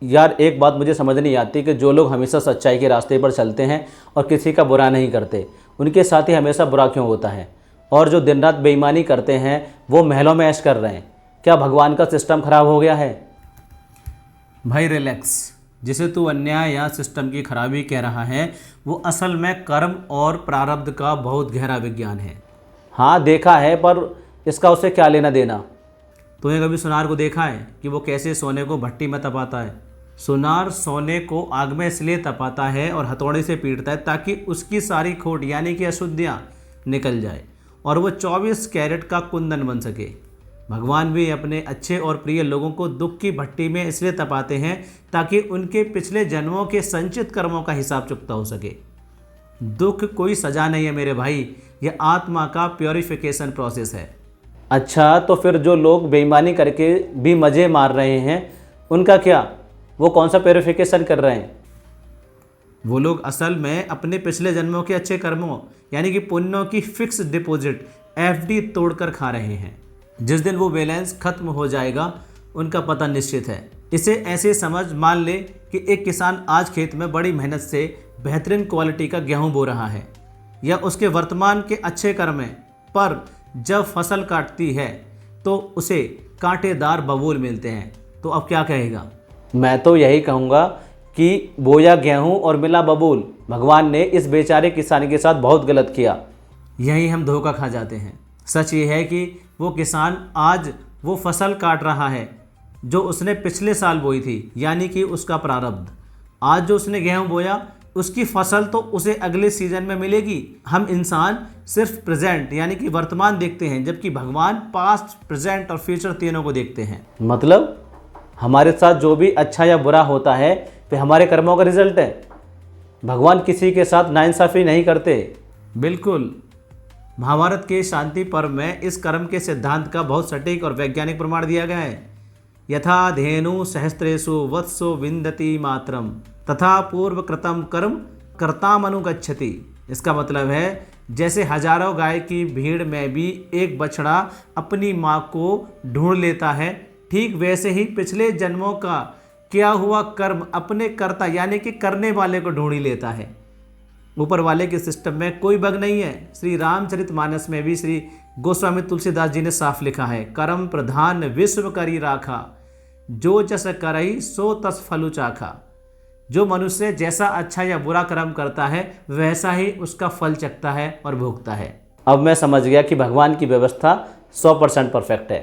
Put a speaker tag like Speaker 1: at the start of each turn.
Speaker 1: यार एक बात मुझे समझ नहीं आती कि जो लोग हमेशा सच्चाई के रास्ते पर चलते हैं और किसी का बुरा नहीं करते, उनके साथ ही हमेशा बुरा क्यों होता है। और जो दिन रात बेईमानी करते हैं वो महलों में ऐश कर रहे हैं। क्या भगवान का सिस्टम खराब हो गया है? भाई रिलैक्स, जिसे तू अन्याय या सिस्टम की खराबी कह रहा है वो असल में कर्म और प्रारब्ध का बहुत गहरा विज्ञान है। हाँ देखा है, पर इसका उससे क्या लेना देना। तूने कभी सुनार को देखा है कि वो कैसे सोने को भट्टी में तपाता है? सुनार सोने को आग में इसलिए तपाता है और हथौड़े से पीटता है ताकि उसकी सारी खोट यानी कि अशुद्धियाँ निकल जाए और वो 24 कैरेट का कुंदन बन सके। भगवान भी अपने अच्छे और प्रिय लोगों को दुख की भट्टी में इसलिए तपाते हैं ताकि उनके पिछले जन्मों के संचित कर्मों का हिसाब चुकता हो सके। दुख कोई सजा नहीं है मेरे भाई, यह आत्मा का प्योरिफिकेशन प्रोसेस है। अच्छा, तो फिर जो लोग बेईमानी करके भी मज़े मार रहे हैं उनका क्या? वो कौन सा प्योरिफिकेशन कर रहे हैं? वो लोग असल में अपने पिछले जन्मों के अच्छे कर्मों यानी कि पुण्यों की फिक्स डिपॉजिट एफडी तोड़कर खा रहे हैं। जिस दिन वो बैलेंस खत्म हो जाएगा उनका पता निश्चित है। इसे ऐसे समझ, मान ले कि एक किसान आज खेत में बड़ी मेहनत से बेहतरीन क्वालिटी का गेहूं बो रहा है या उसके वर्तमान के अच्छे कर्म हैं, पर जब फसल काटती है तो उसे कांटेदार बबूल मिलते हैं, तो अब क्या कहेगा? मैं तो यही कहूँगा कि बोया गेहूं और मिला बबूल। भगवान ने इस बेचारे किसान के साथ बहुत गलत किया। यही हम धोखा खा जाते हैं। सच ये है कि वो किसान आज वो फसल काट रहा है जो उसने पिछले साल बोई थी, यानी कि उसका प्रारब्ध। आज जो उसने गेहूं बोया उसकी फसल तो उसे अगले सीजन में मिलेगी। हम इंसान सिर्फ प्रेजेंट यानी कि वर्तमान देखते हैं, जबकि भगवान पास्ट, प्रेजेंट और फ्यूचर तीनों को देखते हैं। मतलब हमारे साथ जो भी अच्छा या बुरा होता है वे हमारे कर्मों का रिजल्ट है। भगवान किसी के साथ नाइंसाफ़ी नहीं करते। बिल्कुल, महाभारत के शांति पर्व में इस कर्म के सिद्धांत का बहुत सटीक और वैज्ञानिक प्रमाण दिया गया है। यथा धेनु सहस्त्रेषु वत्सो विंदति मातरम तथा पूर्व कृतम कर्म कर्तामनुगच्छति। इसका मतलब है जैसे हजारों गाय की भीड़ में भी एक बछड़ा अपनी माँ को ढूंढ लेता है, ठीक वैसे ही पिछले जन्मों का किया हुआ कर्म अपने कर्ता यानी कि करने वाले को ढूंढ ही लेता है। ऊपर वाले के सिस्टम में कोई बग नहीं है। श्री रामचरितमानस में भी श्री गोस्वामी तुलसीदास जी ने साफ लिखा है, कर्म प्रधान विश्व करी राखा, जो जस करई सो तस फलु चाखा। जो मनुष्य जैसा अच्छा या बुरा कर्म करता है वैसा ही उसका फल चखता है और भोगता है। अब मैं समझ गया कि भगवान की व्यवस्था 100% परफेक्ट है।